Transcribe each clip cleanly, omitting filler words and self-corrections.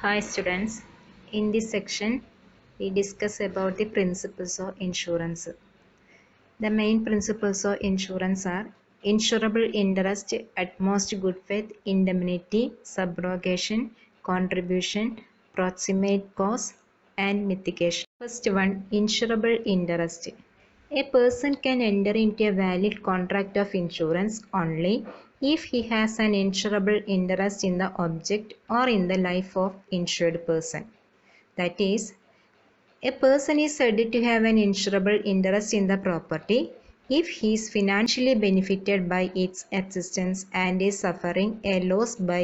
Hi students, in this section we discuss about the principles of insurance. The main principles of insurance are insurable interest, utmost good faith, indemnity, subrogation, contribution, proximate cause and mitigation. First one, insurable interest. A person can enter into a valid contract of insurance only if he has an insurable interest in the object or in the life of insured person. That is, a person is said to have an insurable interest in the property if he is financially benefited by its existence and is suffering a loss by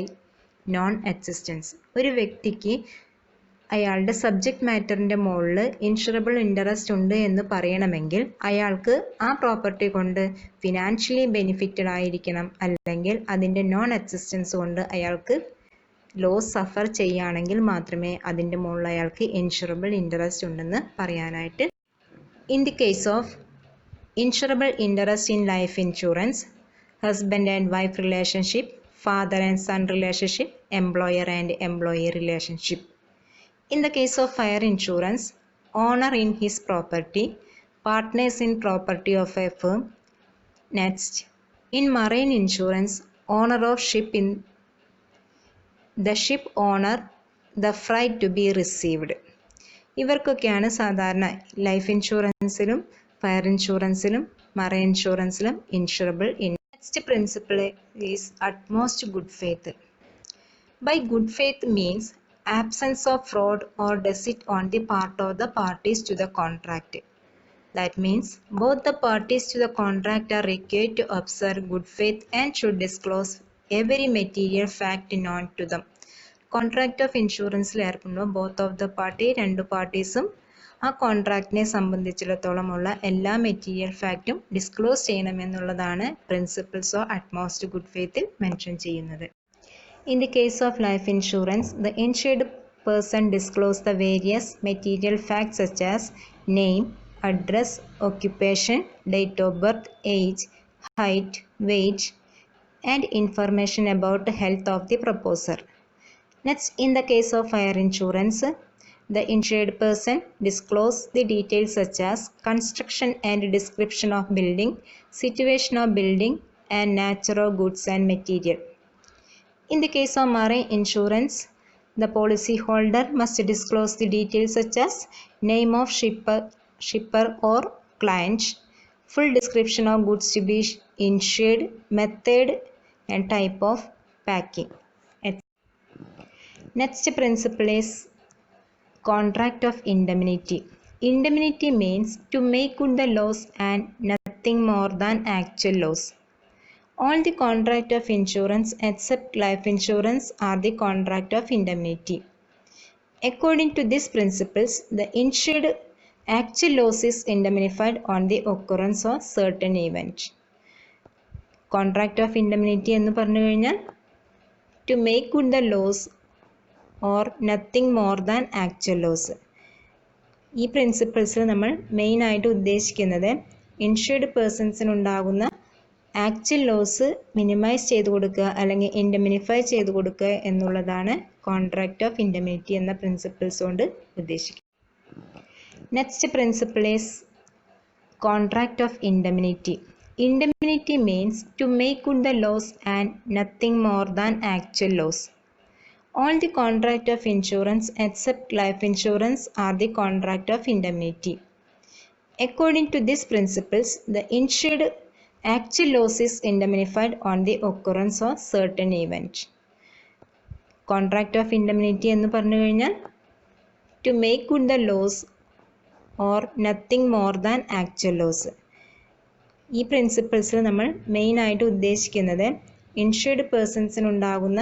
non-existence. ഒരു വ്യക്തിക്ക് അയാളുടെ subject മാറ്ററിൻ്റെ മുകളിൽ insurable interest ഉണ്ട് എന്ന് പറയണമെങ്കിൽ അയാൾക്ക് ആ property കൊണ്ട് ഫിനാൻഷ്യലി ബെനിഫിറ്റഡ് ആയിരിക്കണം, അല്ലെങ്കിൽ അതിൻ്റെ നോൺ എക്സിസ്റ്റൻസ് കൊണ്ട് അയാൾക്ക് ലോസ് സഫർ ചെയ്യുകയാണെങ്കിൽ മാത്രമേ അതിൻ്റെ മുകളിൽ അയാൾക്ക് ഇൻഷുറബിൾ ഇൻട്രസ്റ്റ് ഉണ്ടെന്ന് പറയാനായിട്ട്. In the case of insurable interest in life insurance, husband and wife relationship, father and son relationship, employer and employee relationship. In the case of fire insurance, owner in his property, partners in property of a firm. Next, in marine insurance, owner of ship in the ship owner, the freight to be received. ഇവർക്കൊക്കെയാണ് സാധാരണ life ഇൻഷുറൻസിലും fire ഇൻഷുറൻസിലും marine ഇൻഷുറൻസിലും insurable. Next principle is utmost good faith. By good faith means absence of fraud or deceit on the part of the parties to the contract. That means both the parties to the contract are required to observe good faith and should disclose every material fact known to them. Contract of insurance ഏർപ്പെടുമ്പോൾ both of the party, രണ്ട് പാർട്ടീസും ആ കോൺട്രാക്റ്റിനെ സംബന്ധിച്ചിടത്തോളമുള്ള എല്ലാ material ഫാക്റ്റും disclose ചെയ്യണമെന്നുള്ളതാണ് principles of utmost good ഫെയ്ത്തിൽ മെൻഷൻ ചെയ്യുന്നത്. In the case of life insurance, the insured person discloses the various material facts such as name, address, occupation, date of birth, age, height, weight, and information about the health of the proposer. Next, in the case of fire insurance, the insured person discloses the details such as construction and description of building, situation of building, and nature of goods and material. In the case of marine insurance, the policyholder must disclose the details such as name of shipper or client, full description of goods to be insured, method and type of packing. Next principle is contract of indemnity. Indemnity means to make good the loss and nothing more than actual loss. All the contract of insurance except life insurance are the contract of indemnity. According to these principles, the insured actual loss is indemnified on the occurrence of certain event. Contract of indemnity എന്ന് പറഞ്ഞു കഴിഞ്ഞാൽ to make good the loss or nothing more than actual loss. ഈ പ്രിൻസിപ്പിൾസിൽ നമ്മൾ മെയിനായിട്ട് ഉദ്ദേശിക്കുന്നത് insured പേഴ്സൺസിനുണ്ടാകുന്ന actual loss minimise ചെയ്ത് കൊടുക്കുക അല്ലെങ്കിൽ ഇൻഡെമിനിഫൈ ചെയ്ത് കൊടുക്കുക എന്നുള്ളതാണ് കോൺട്രാക്റ്റ് ഓഫ് ഇൻഡെമിനിറ്റി എന്ന പ്രിൻസിപ്പിൾസ് കൊണ്ട് ഉദ്ദേശിക്കുന്നത്. Next principle is contract of indemnity. Indemnity means to make good the loss and nothing more than actual loss. All the contract of insurance except life insurance are the contract of indemnity. According to these principles, the insured actual loss is indemnified on the occurrence of certain event. Contract of indemnity എന്ന് പറഞ്ഞു കഴിഞ്ഞാൽ to make good the loss or nothing more than actual loss. ഈ പ്രിൻസിപ്പിൾസിൽ നമ്മൾ മെയിനായിട്ട് ഉദ്ദേശിക്കുന്നത് insured പേഴ്സൺസിനുണ്ടാകുന്ന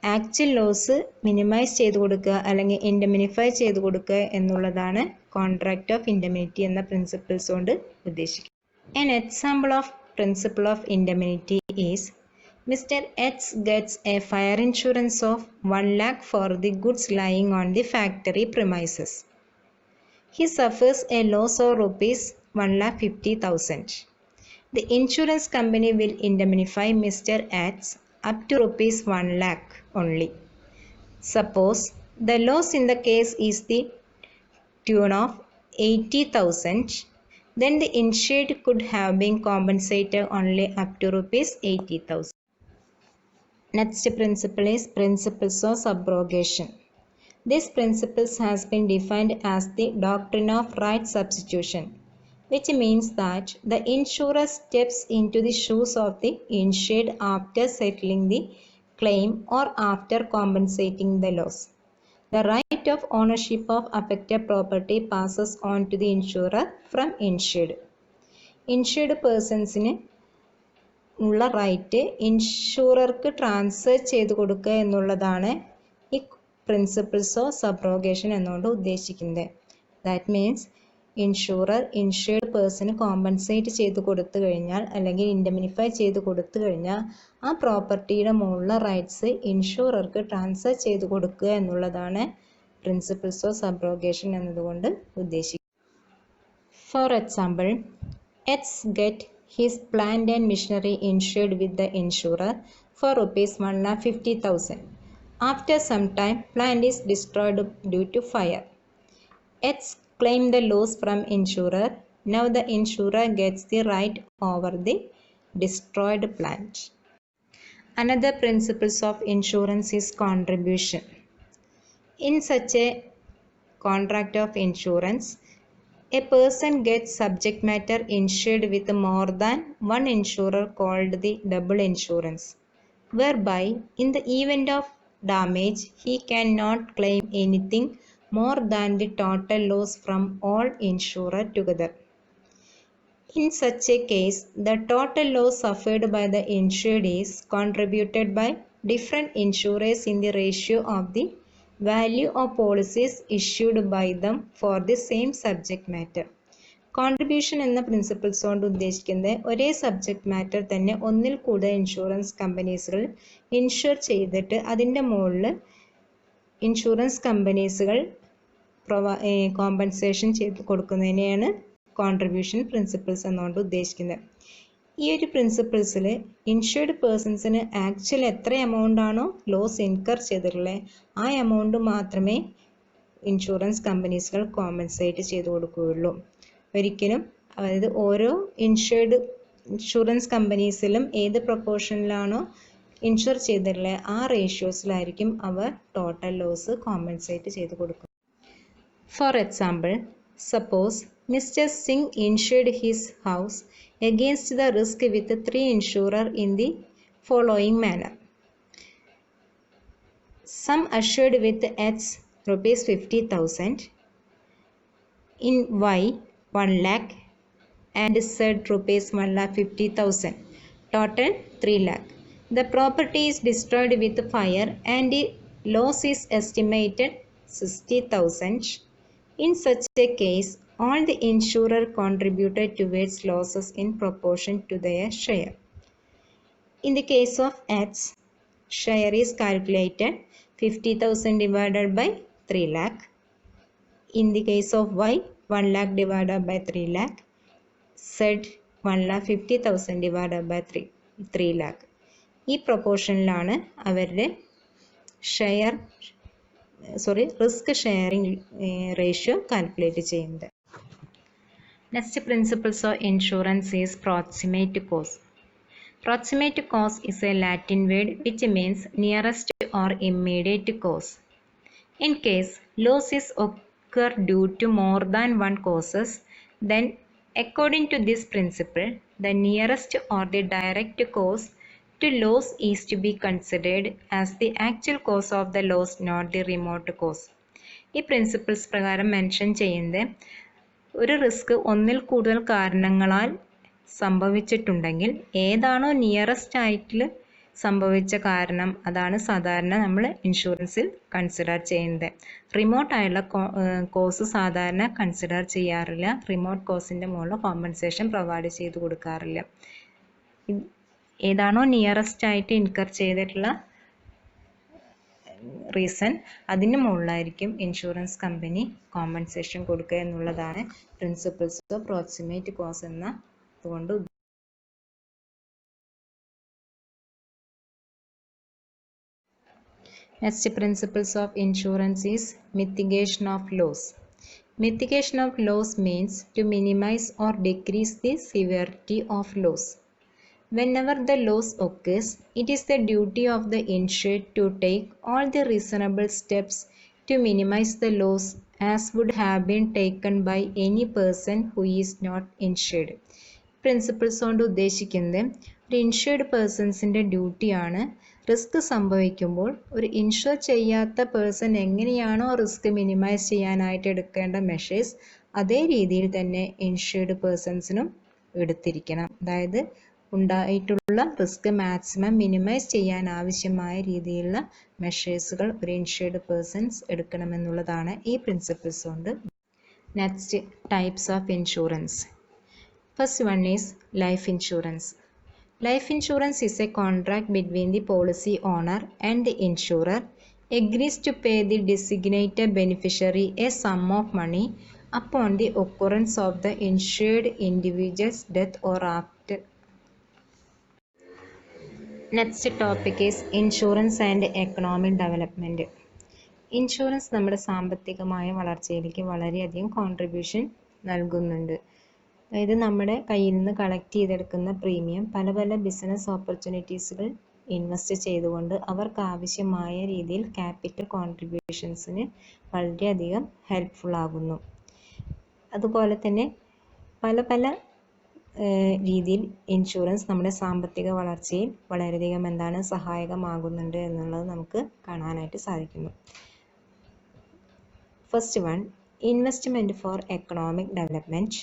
actual loss minimise ചെയ്ത് കൊടുക്കുക അല്ലെങ്കിൽ ഇൻഡെമിനിഫൈ ചെയ്ത് കൊടുക്കുക എന്നുള്ളതാണ് കോൺട്രാക്റ്റ് ഓഫ് ഇൻഡെമിനിറ്റി എന്ന പ്രിൻസിപ്പിൾസ് കൊണ്ട് ഉദ്ദേശിക്കുന്നത്. An example of principle of indemnity is Mr. X gets a fire insurance of 1 lakh for the goods lying on the factory premises. He suffers a loss of rupees 1,50,000. The insurance company will indemnify Mr. X up to rupees 1 lakh only. Suppose the loss in the case is the tune of 80,000, then the insured could have been compensated only up to rupees 80,000. Next principle is principles of subrogation. This principle has been defined as the doctrine of right substitution, which means that the insurer steps into the shoes of the insured after settling the claim or after compensating the loss. The right of ownership of affected property passes on to the insurer from insured. Insured personsന് ഉള്ള right ഇൻഷുറർക്ക് transfer ചെയ്ത് കൊടുക്കുക എന്നുള്ളതാണ് ഈ principles of സബ്രോഗേഷൻ എന്നുകൊണ്ട് ഉദ്ദേശിക്കുന്നത്. That means insurer insured person compensate ചെയ്ത് കൊടുത്തു കഴിഞ്ഞാൽ അല്ലെങ്കിൽ ഇൻഡെമിനിഫൈ ചെയ്ത് കൊടുത്തു കഴിഞ്ഞാൽ ആ പ്രോപ്പർട്ടിയുടെ മുകളിലുള്ള റൈറ്റ്സ് ഇൻഷുറർക്ക് ട്രാൻസ്ഫർ ചെയ്ത് കൊടുക്കുക എന്നുള്ളതാണ് പ്രിൻസിപ്പിൾസ് ഓഫ് സബ്രോഗേഷൻ എന്നതുകൊണ്ട് ഉദ്ദേശിക്കുന്നത്. For example, X get his plant and machinery insured with the insurer for rupees 150,000. After some time, plant is destroyed due to fire. X claim the loss from insurer. Now the insurer gets the right over the destroyed plant. Another principles of insurance is contribution. In such a contract of insurance, a person gets subject matter insured with more than one insurer called the double insurance, whereby in the event of damage he cannot claim anything more than the total loss from all insurers together. In such a case, the total loss suffered by the insured is contributed by different insurers in the ratio of the value of policies issued by them for the same subject matter. Contribution എന്ന principles കൊണ്ട് ഉദ്ദേശിക്കുന്നത് ഒരേ subject matter തന്നെ ഒന്നിൽ കൂടുതൽ insurance കമ്പനീസുകൾ insure ചെയ്തിട്ട് അതിൻ്റെ മുകളിൽ ഇൻഷുറൻസ് കമ്പനീസുകൾ കോമ്പൻസേഷൻ ചെയ്ത് കൊടുക്കുന്നതിനെയാണ് കോൺട്രിബ്യൂഷൻ പ്രിൻസിപ്പിൾസ് എന്നുകൊണ്ട് ഉദ്ദേശിക്കുന്നത്. ഈ ഒരു പ്രിൻസിപ്പിൾസിൽ ഇൻഷുർഡ് പേഴ്സൺസിന് ആക്ച്വൽ എത്ര എമൗണ്ട് ആണോ ലോസ് ഇൻകർ ചെയ്തിട്ടുള്ളത് ആ എമൗണ്ട് മാത്രമേ ഇൻഷുറൻസ് കമ്പനീസുകൾ കോമ്പൻസേറ്റ് ചെയ്ത് കൊടുക്കുകയുള്ളൂ. ഒരിക്കലും അതായത് ഓരോ ഇൻഷുറൻസ് കമ്പനീസിലും ഏത് പ്രൊപ്പോർഷനിലാണോ ഇൻഷുർ ചെയ്തിട്ടുള്ളത് ആ റേഷ്യോസിലായിരിക്കും അവർ ടോട്ടൽ ലോസ് കോമ്പൻസേറ്റ് ചെയ്ത് കൊടുക്കുക. For example, suppose mister Singh insured his house against the risk with 3 insurer in the following manner. Sum assured with X rupees 50,000, in Y 1 lakh and Z rupees 1,50,000, total 3 lakh. The property is destroyed with fire and the loss is estimated 60,000. In such a case, all the insurer contributed towards losses in proportion to their share. In the case of X, share is calculated 50,000 divided by 3 lakh. In the case of Y, 1 lakh divided by 3 lakh. Z, 1,50,000 divided by 3 lakh. ഈ പ്രൊപ്പോർഷനിലാണ് അവരുടെ risk sharing ratio calculate ചെയ്യുന്നത്. Next principles of insurance is proximate cause. Proximate cause is a Latin word which means nearest or immediate cause. In case losses occur due to more than one causes, then according to this principle, the nearest or the direct cause to loss is to be considered as the actual cause of the loss, not the remote cause. ഈ principles പ്രകാരം mention ചെയ്യുന്നത് ഒരു risk ഒന്നിൽ കൂടുതൽ കാരണങ്ങളാൽ സംഭവിച്ചിട്ടുണ്ടെങ്കിൽ ഏതാണോ nearest ആയിട്ട് സംഭവിച്ച കാരണം അതാണ് സാധാരണ നമ്മൾ ഇൻഷുറൻസിൽ കൺസിഡർ ചെയ്യുന്നത്. റിമോട്ടായുള്ള കോസ് സാധാരണ കൺസിഡർ ചെയ്യാറില്ല. റിമോട്ട് കോസിൻ്റെ മുകളിൽ കോമ്പൻസേഷൻ പ്രൊവൈഡ് ചെയ്ത് കൊടുക്കാറില്ല. ഏതാണോ നിയറസ്റ്റ് ആയിട്ട് ഇൻകർ ചെയ്തിട്ടുള്ള റീസൺ അതിന് മുകളിലായിരിക്കും ഇൻഷുറൻസ് കമ്പനി കോമ്പൻസേഷൻ കൊടുക്കുക എന്നുള്ളതാണ് പ്രിൻസിപ്പിൾസ് ഓഫ് പ്രോക്സിമേറ്റ് കോസ് എന്ന അതുകൊണ്ട് Next principles of insurance is mitigation of loss. Mitigation of loss means to minimize or decrease the severity of loss. Whenever the loss occurs, it is the duty of the insured to take all the reasonable steps to minimize the loss as would have been taken by any person who is not insured. Principles കൊണ്ട് ഉദ്ദേശിക്കുന്നത് ഒരു insured പേഴ്സൺസിൻ്റെ ഡ്യൂട്ടിയാണ് risk സംഭവിക്കുമ്പോൾ ഒരു insure ചെയ്യാത്ത person എങ്ങനെയാണോ risk minimise ചെയ്യാനായിട്ട് എടുക്കേണ്ട മെഷേഴ്സ് അതേ രീതിയിൽ തന്നെ ഇൻഷുർഡ് പേഴ്സൺസിനും എടുത്തിരിക്കണം. അതായത് ഉണ്ടായിട്ടുള്ള റിസ്ക് മാക്സിമം മിനിമൈസ് ചെയ്യാൻ ആവശ്യമായ രീതിയിലുള്ള മെഷേഴ്സുകൾ ഒരു ഇൻഷുർഡ് പേഴ്സൺസ് എടുക്കണമെന്നുള്ളതാണ് ഈ പ്രിൻസിപ്പിൾസ് കൊണ്ട്. Next types of insurance. First one is life insurance. Life insurance is a contract between the policy owner and the insurer agrees to pay the designated beneficiary a sum of money upon the occurrence of the insured individual's death or after. Next topic is insurance and economic development. Insurance നമ്മുടെ സാമ്പത്തികമായ വളർച്ചയിലേക്ക് വളരെയധികം contribution നൽകുന്നുണ്ട്. അതായത് നമ്മുടെ കയ്യിൽ നിന്ന് collect ചെയ്തെടുക്കുന്ന premium പല പല ബിസിനസ് ഓപ്പർച്യൂണിറ്റീസുകൾ ഇൻവെസ്റ്റ് ചെയ്തുകൊണ്ട് അവർക്ക് ആവശ്യമായ രീതിയിൽ ക്യാപിറ്റൽ കോൺട്രിബ്യൂഷൻസിന് വളരെയധികം ഹെൽപ്ഫുൾ ആകുന്നു. അതുപോലെ തന്നെ പല പല രീതിയിൽ ഇൻഷുറൻസ് നമ്മുടെ സാമ്പത്തിക വളർച്ചയിൽ വളരെയധികം സഹായകമാകുന്നുണ്ട് എന്നുള്ളത് നമുക്ക് കാണാനായിട്ട് സാധിക്കുന്നു. First one, investment four economic development.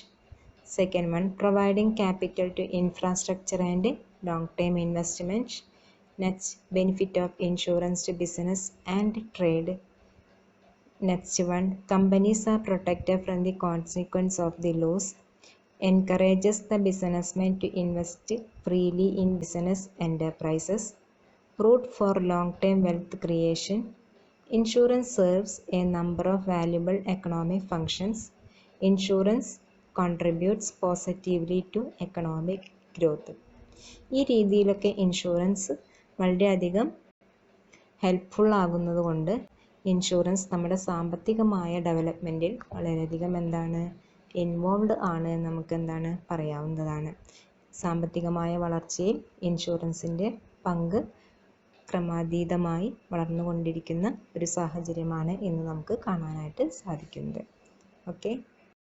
Second one, providing capital to infrastructure and long-term investment. Next, benefit of insurance to business and trade. Next one, companies are protected from the consequence of the loss. Encourages the businessman to invest freely in business enterprises. Route for long-term wealth creation. Insurance serves a number of valuable economic functions. Insurance contributes positively to economic growth. ഈ രീതിയിലൊക്കെ insurance വളരെയധികം helpful ആകുന്നത് കൊണ്ട് insurance നമ്മുടെ സാമ്പത്തികമായ ഡെവലപ്മെൻറ്റിൽ വളരെയധികം involve ആണ് എന്ന് നമുക്ക് പറയാവുന്നതാണ്. സാമ്പത്തികമായ വളർച്ചയിൽ ഇൻഷുറൻസിൻ്റെ പങ്ക് ക്രമാതീതമായി വളർന്നുകൊണ്ടിരിക്കുന്ന ഒരു സാഹചര്യമാണ് ഇന്ന് നമുക്ക് കാണാനായിട്ട് സാധിക്കുന്നത്. ഓക്കെ.